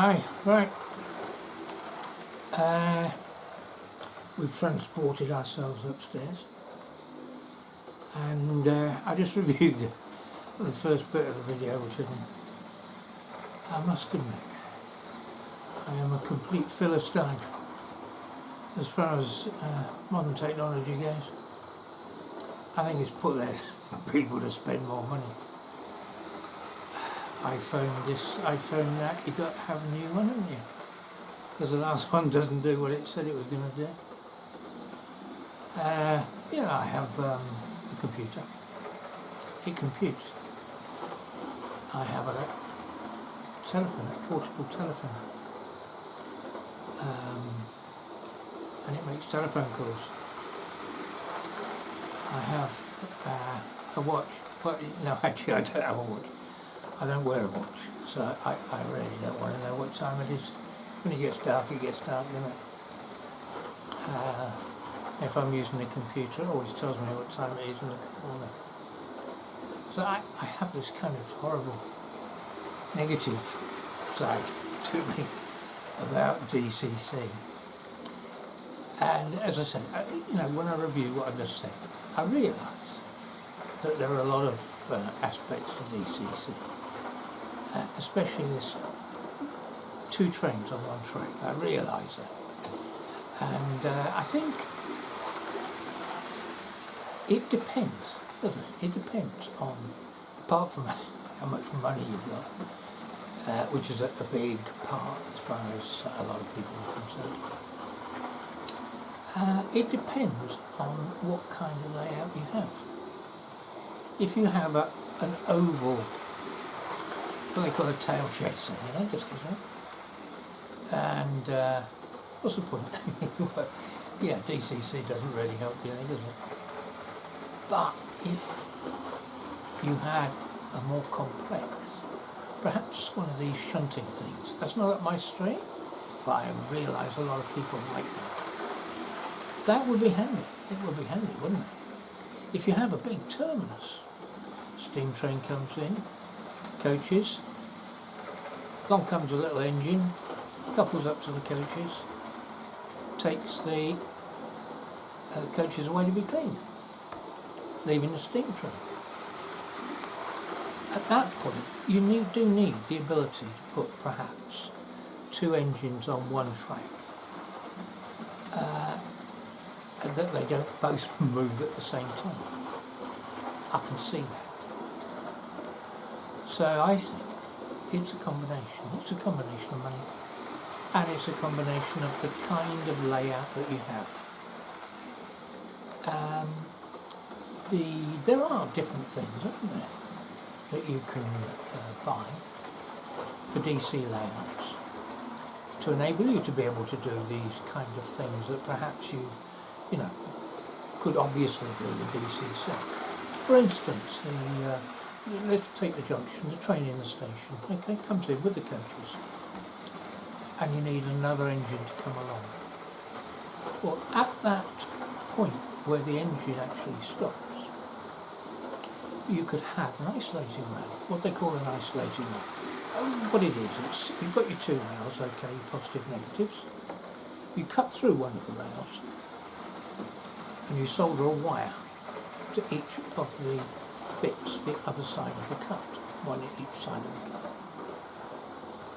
Hi, right. Uh, we've transported ourselves upstairs, and I just reviewed the first bit of the video, which I must admit, I am a complete Philistine as far as modern technology goes. I think it's put there for people to spend more money. iPhone this, iPhone that, you've got to have a new one, haven't you? Because the last one doesn't do what it said it was going to do. I have a computer. It computes. I have a telephone, a portable telephone. And it makes telephone calls. I have a watch. But no, actually I don't have a watch. I don't wear a watch, so I really don't want to know what time it is. When it gets dark, doesn't it? If I'm using the computer, it always tells me what time it is in the corner. So I have this kind of horrible negative side to me about DCC. And as I said, when I review what I've just said, I realise that there are a lot of aspects to DCC, especially this two trains on one track. I realise that. And I think it depends, doesn't it? It depends on, apart from how much money you've got, which is a big part as far as a lot of people are concerned. It depends on what kind of layout you have. If you have an oval, what they call a tail chaser, just goes on. And what's the point? Yeah, DCC doesn't really help you, does it? But if you had a more complex, perhaps one of these shunting things, that's not up my street, but I realise a lot of people like that. That would be handy. It would be handy, wouldn't it? If you have a big terminus, steam train comes in, coaches, along comes a little engine, couples up to the coaches, takes the coaches away to be cleaned, leaving the steam train. At that point, you do need the ability to put perhaps two engines on one track, and that they don't both move at the same time. I can see that. So I think it's a combination. It's a combination of money, and it's a combination of the kind of layout that you have. There are different things, aren't there, that you can buy for DC layouts to enable you to be able to do these kind of things that perhaps you could obviously do with DCC. For instance, let's take the junction, the train in the station, okay, comes in with the coaches, and you need another engine to come along. Well, at that point where the engine actually stops, you could have an isolating rail, what they call an isolating rail. What it is, you've got your two rails, okay, your positive, negatives. You cut through one of the rails, and you solder a wire to each of the bits, the other side of the cut, one at each side of the cut.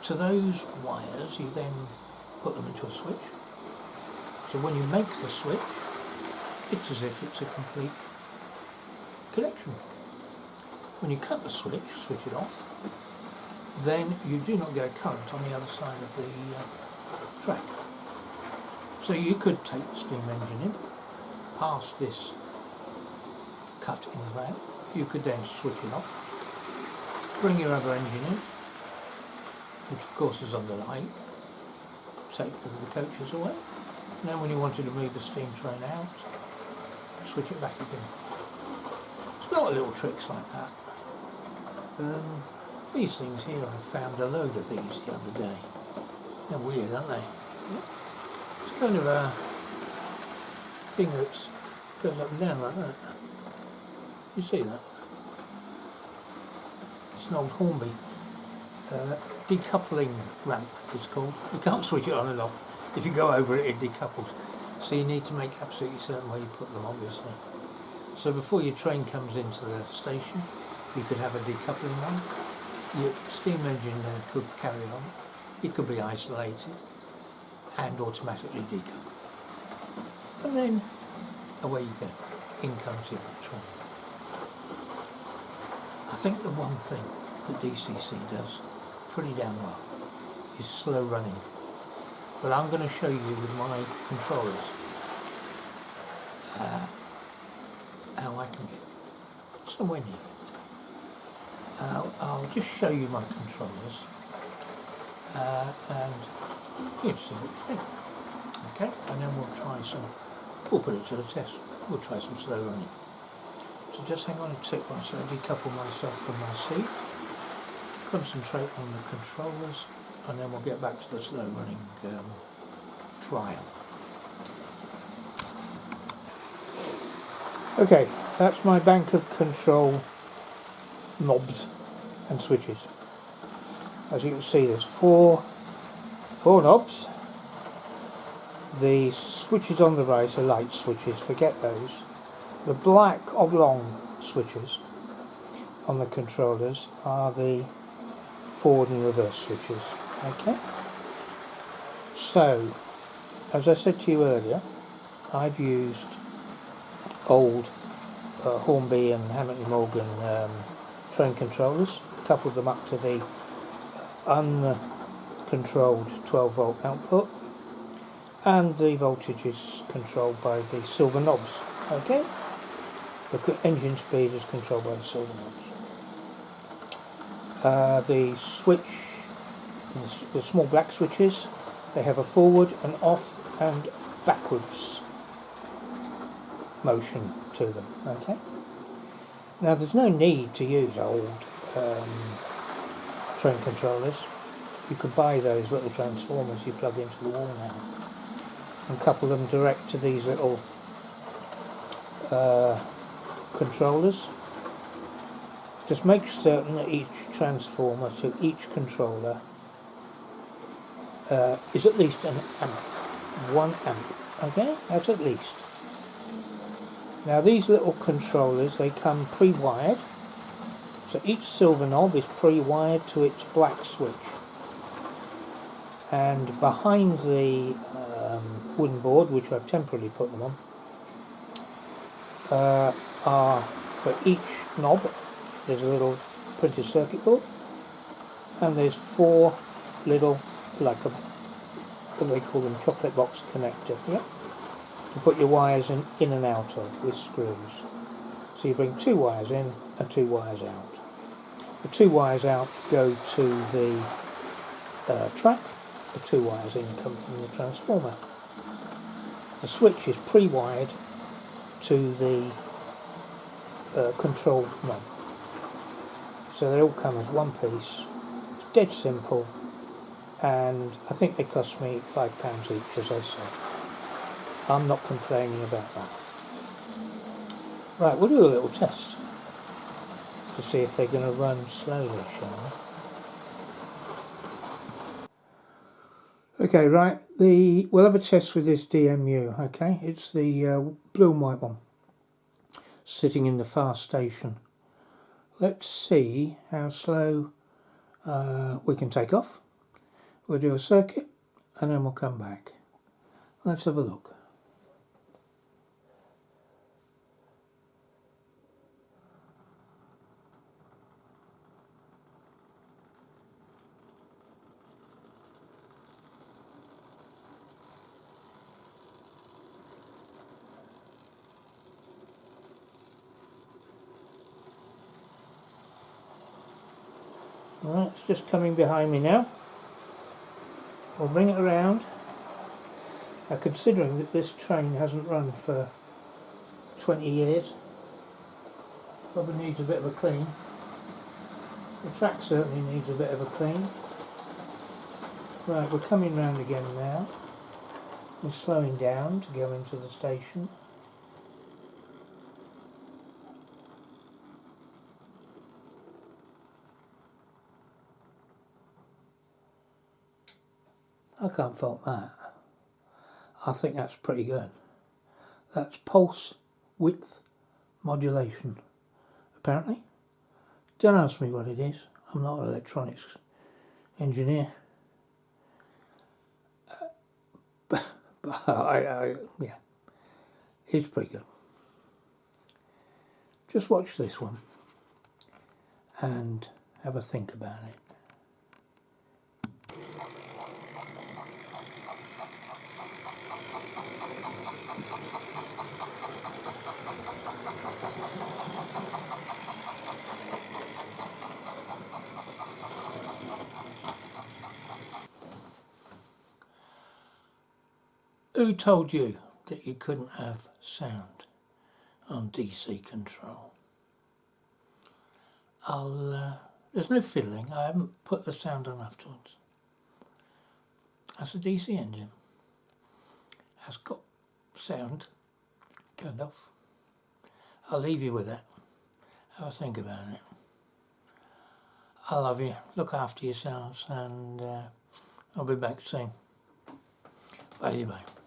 To those wires, you then put them into a switch. So when you make the switch, it's as if it's a complete connection. When you cut the switch, switch it off, then you do not get a current on the other side of the track. So you could take the steam engine in, pass this cut in the rail, you could then switch it off, bring your other engine in, which of course is on the lathe, take all the coaches away, and then when you wanted to move the steam train out, switch it back again. It's got little tricks like that. These things here, I found a load of these the other day. They're weird, aren't they? It's kind of a thing that goes up and down like that. You see that? It's an old Hornby decoupling ramp, it's called. You can't switch it on and off. If you go over it, it decouples. So you need to make absolutely certain where you put them, obviously. So before your train comes into the station, you could have a decoupling ramp. Your steam engine could carry on. It could be isolated and automatically decouple. And then away you go. In comes your train. I think the one thing that DCC does pretty damn well is slow running. But I'm going to show you with my controllers how I can get somewhere near it. I'll just show you my controllers and you see what you think. Okay, and then we'll put it to the test. We'll try some slow running. So just hang on a tick once I decouple myself from my seat, concentrate on the controllers, and then we'll get back to the slow running trial. Okay, that's my bank of control knobs and switches. As you can see, there's four knobs. The switches on the right are light switches, forget those. The black oblong switches on the controllers are the forward and reverse switches. Okay. So, as I said to you earlier, I've used old Hornby and Hamilton Morgan train controllers, coupled them up to the uncontrolled 12 volt output, and the voltage is controlled by the silver knobs. Okay, the engine speed is controlled by the silver knobs. The switch, the small black switches, they have a forward and off and backwards motion to them. Okay. Now there's no need to use old train controllers. You could buy those little transformers you plug into the wall now and couple them direct to these little controllers. Just make certain that each transformer to each controller is at least an amp, 1 amp. Okay, that's at least. Now these little controllers, they come pre-wired, so each silver knob is pre-wired to its black switch, and behind the wooden board, which I've temporarily put them on, are for each knob there's a little printed circuit board, and there's 4 little, like a, what they call them, chocolate box connector, yeah, to put your wires in and out of with screws. So you bring 2 wires in and 2 wires out. The 2 wires out go to the track, the 2 wires in come from the transformer. The switch is pre-wired to the control knob. So they all come as one piece. It's dead simple, and I think they cost me £5 each, as I said. I'm not complaining about that. Right, we'll do a little test to see if they're going to run slowly, shall we? Okay, right, we'll have a test with this DMU, okay? It's the blue and white one, sitting in the fast station. Let's see how slow we can take off. We'll do a circuit and then we'll come back. Let's have a look. Right, it's just coming behind me now. We'll bring it around. Now, considering that this train hasn't run for 20 years, probably needs a bit of a clean. The track certainly needs a bit of a clean. Right, we're coming round again now. We're slowing down to go into the station. I can't fault that. I think that's pretty good. That's pulse width modulation, apparently. Don't ask me what it is. I'm not an electronics engineer. But yeah, it's pretty good. Just watch this one and have a think about it. Who told you that you couldn't have sound on DC control? There's no fiddling. I haven't put the sound on afterwards. That's a DC engine. Has got sound, kind of. I'll leave you with it. Have a think about it. I love you. Look after yourselves, and I'll be back soon. Bye bye.